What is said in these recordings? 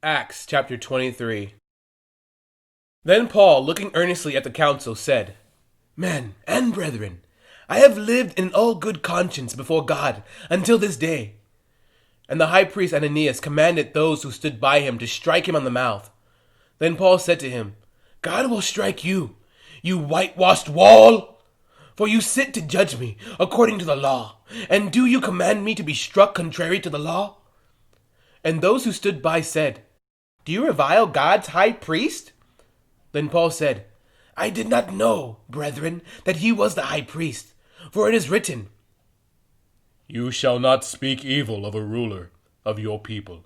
Acts chapter 23. Then Paul, looking earnestly at the council, said, Men and brethren, I have lived in all good conscience before God until this day. And the high priest Ananias commanded those who stood by him to strike him on the mouth. Then Paul said to him, God will strike you, you whitewashed wall! For you sit to judge me according to the law, and do you command me to be struck contrary to the law? And those who stood by said, Do you revile God's high priest? Then Paul said, I did not know, brethren, that he was the high priest, for it is written, You shall not speak evil of a ruler of your people.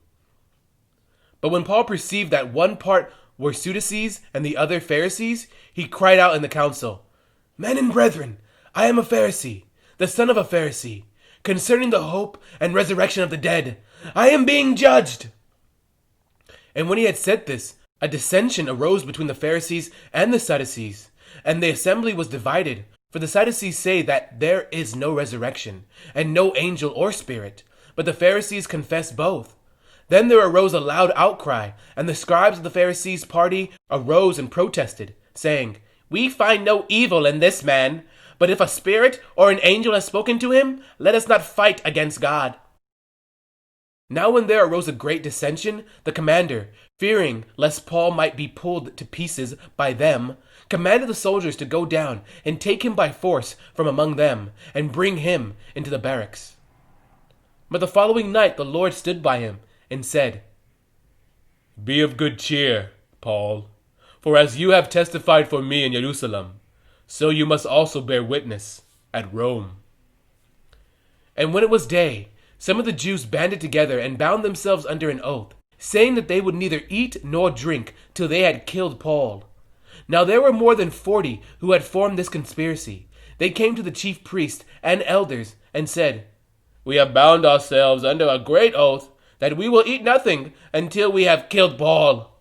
But when Paul perceived that one part were Sadducees and the other Pharisees, he cried out in the council, Men and brethren, I am a Pharisee, the son of a Pharisee. Concerning the hope and resurrection of the dead, I am being judged. And when he had said this, a dissension arose between the Pharisees and the Sadducees, and the assembly was divided. For the Sadducees say that there is no resurrection, and no angel or spirit, but the Pharisees confess both. Then there arose a loud outcry, and the scribes of the Pharisees' party arose and protested, saying, We find no evil in this man, but if a spirit or an angel has spoken to him, let us not fight against God. Now when there arose a great dissension, the commander, fearing lest Paul might be pulled to pieces by them, commanded the soldiers to go down and take him by force from among them, and bring him into the barracks. But the following night the Lord stood by him, and said, Be of good cheer, Paul, for as you have testified for me in Jerusalem, so you must also bear witness at Rome. And when it was day, some of the Jews banded together and bound themselves under an oath, saying that they would neither eat nor drink till they had killed Paul. Now there were more than 40 who had formed this conspiracy. They came to the chief priests and elders and said, We have bound ourselves under a great oath that we will eat nothing until we have killed Paul.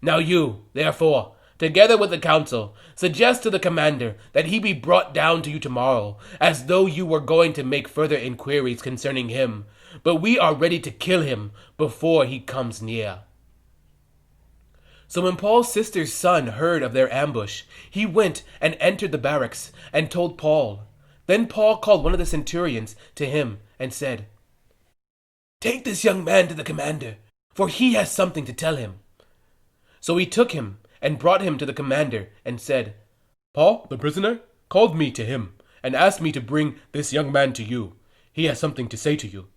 Now you, therefore, together with the council, suggest to the commander that he be brought down to you tomorrow, as though you were going to make further inquiries concerning him. But we are ready to kill him before he comes near. So when Paul's sister's son heard of their ambush, he went and entered the barracks and told Paul. Then Paul called one of the centurions to him and said, Take this young man to the commander, for he has something to tell him. So he took him and brought him to the commander and said, Paul, the prisoner, called me to him and asked me to bring this young man to you. He has something to say to you.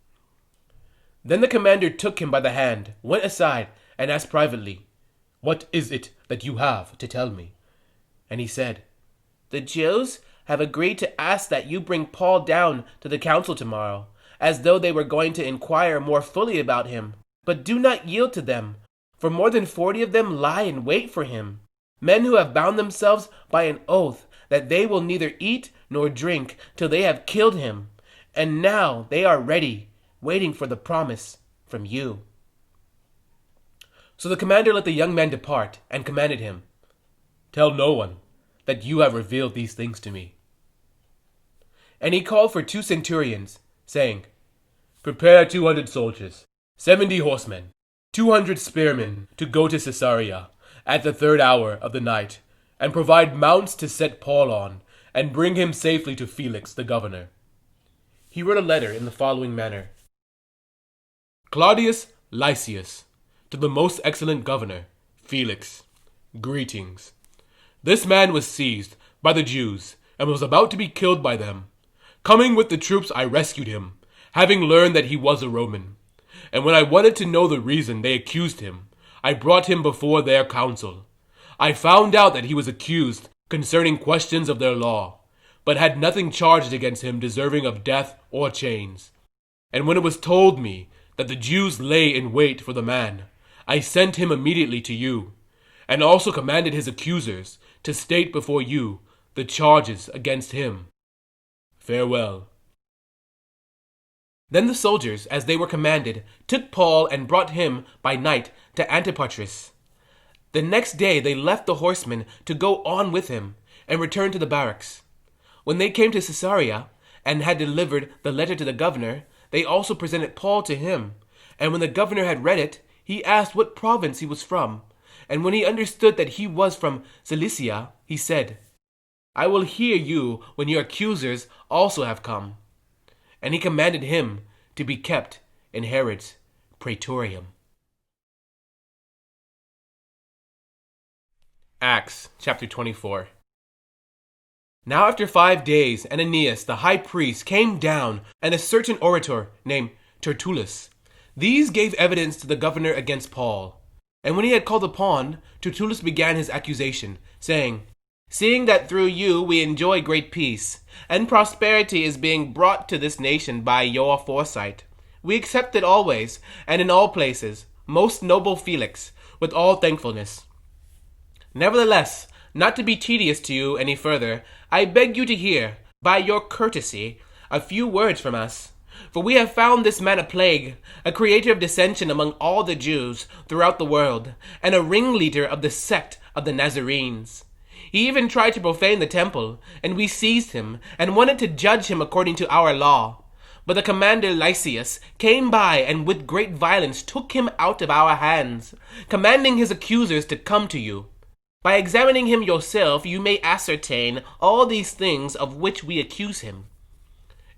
Then the commander took him by the hand, went aside, and asked privately, What is it that you have to tell me? And he said, The Jews have agreed to ask that you bring Paul down to the council tomorrow, as though they were going to inquire more fully about him. But do not yield to them, for more than 40 of them lie in wait for him, men who have bound themselves by an oath that they will neither eat nor drink till they have killed him. And now they are ready, waiting for the promise from you. So the commander let the young man depart and commanded him, Tell no one that you have revealed these things to me. And he called for 2 centurions, saying, Prepare 200 soldiers, 70 horsemen, 200 spearmen to go to Caesarea at the 3rd hour of the night, and provide mounts to set Paul on, and bring him safely to Felix the governor. He wrote a letter in the following manner. Claudius Lysias, to the most excellent governor, Felix, greetings. This man was seized by the Jews, and was about to be killed by them. Coming with the troops, I rescued him, having learned that he was a Roman. And when I wanted to know the reason they accused him, I brought him before their council. I found out that he was accused concerning questions of their law, but had nothing charged against him deserving of death or chains. And when it was told me that the Jews lay in wait for the man, I sent him immediately to you, and also commanded his accusers to state before you the charges against him. Farewell. Then the soldiers, as they were commanded, took Paul and brought him by night to Antipatris. The next day they left the horsemen to go on with him, and returned to the barracks. When they came to Caesarea, and had delivered the letter to the governor, they also presented Paul to him. And when the governor had read it, he asked what province he was from, and when he understood that he was from Cilicia, he said, I will hear you when your accusers also have come. And he commanded him to be kept in Herod's praetorium. Acts chapter 24. Now after 5 days, Ananias the high priest came down, and a certain orator named Tertullus. These gave evidence to the governor against Paul. And when he had called upon, Tertullus began his accusation, saying, Seeing that through you we enjoy great peace, and prosperity is being brought to this nation by your foresight, we accept it always, and in all places, most noble Felix, with all thankfulness. Nevertheless, not to be tedious to you any further, I beg you to hear, by your courtesy, a few words from us. For we have found this man a plague, a creator of dissension among all the Jews throughout the world, and a ringleader of the sect of the Nazarenes. He even tried to profane the temple, and we seized him, and wanted to judge him according to our law. But the commander Lysias came by, and with great violence took him out of our hands, commanding his accusers to come to you. By examining him yourself, you may ascertain all these things of which we accuse him.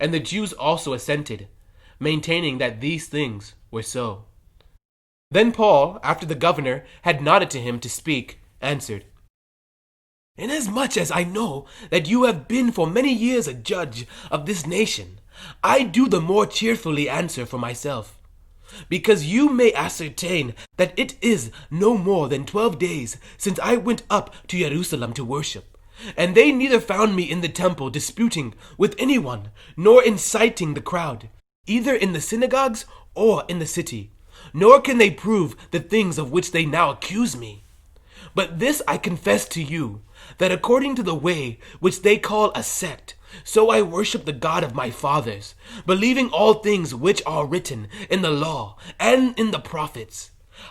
And the Jews also assented, maintaining that these things were so. Then Paul, after the governor had nodded to him to speak, answered, Inasmuch as I know that you have been for many years a judge of this nation, I do the more cheerfully answer for myself, because you may ascertain that it is no more than 12 days since I went up to Jerusalem to worship. And they neither found me in the temple disputing with anyone, nor inciting the crowd, either in the synagogues or in the city. Nor can they prove the things of which they now accuse me. But this I confess to you, that according to the way which they call a sect, so I worship the God of my fathers, believing all things which are written in the law and in the prophets.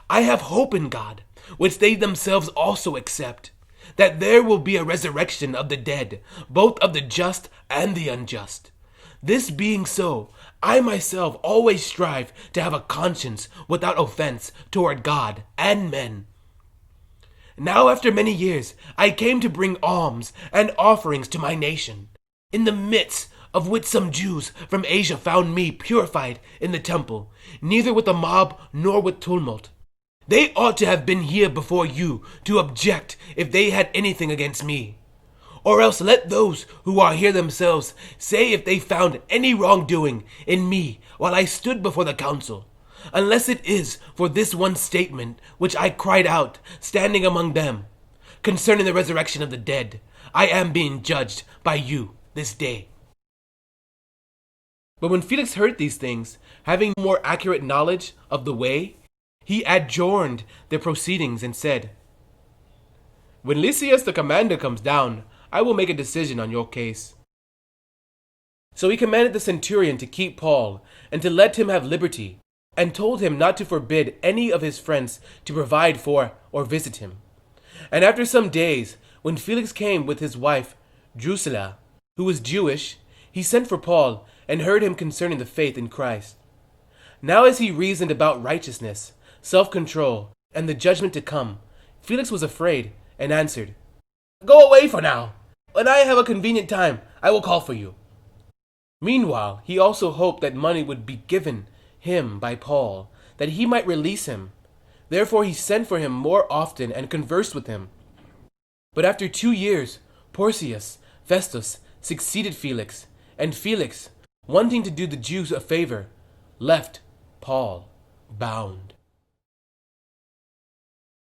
I have hope in God, which they themselves also accept, that there will be a resurrection of the dead, both of the just and the unjust. This being so, I myself always strive to have a conscience without offense toward God and men. Now after many years, I came to bring alms and offerings to my nation, in the midst of which some Jews from Asia found me purified in the temple, neither with a mob nor with tumult. They ought to have been here before you to object if they had anything against me. Or else let those who are here themselves say if they found any wrongdoing in me while I stood before the council, unless it is for this one statement which I cried out, standing among them, concerning the resurrection of the dead. I am being judged by you this day. But when Felix heard these things, having more accurate knowledge of the way, he adjourned their proceedings and said, When Lysias the commander comes down, I will make a decision on your case. So he commanded the centurion to keep Paul and to let him have liberty, and told him not to forbid any of his friends to provide for or visit him. And after some days, when Felix came with his wife Drusilla, who was Jewish, he sent for Paul and heard him concerning the faith in Christ. Now as he reasoned about righteousness, self-control, and the judgment to come, Felix was afraid and answered, Go away for now. When I have a convenient time, I will call for you. Meanwhile, he also hoped that money would be given him by Paul, that he might release him. Therefore he sent for him more often and conversed with him. But after 2 years, Porcius Festus succeeded Felix, and Felix, wanting to do the Jews a favor, left Paul bound.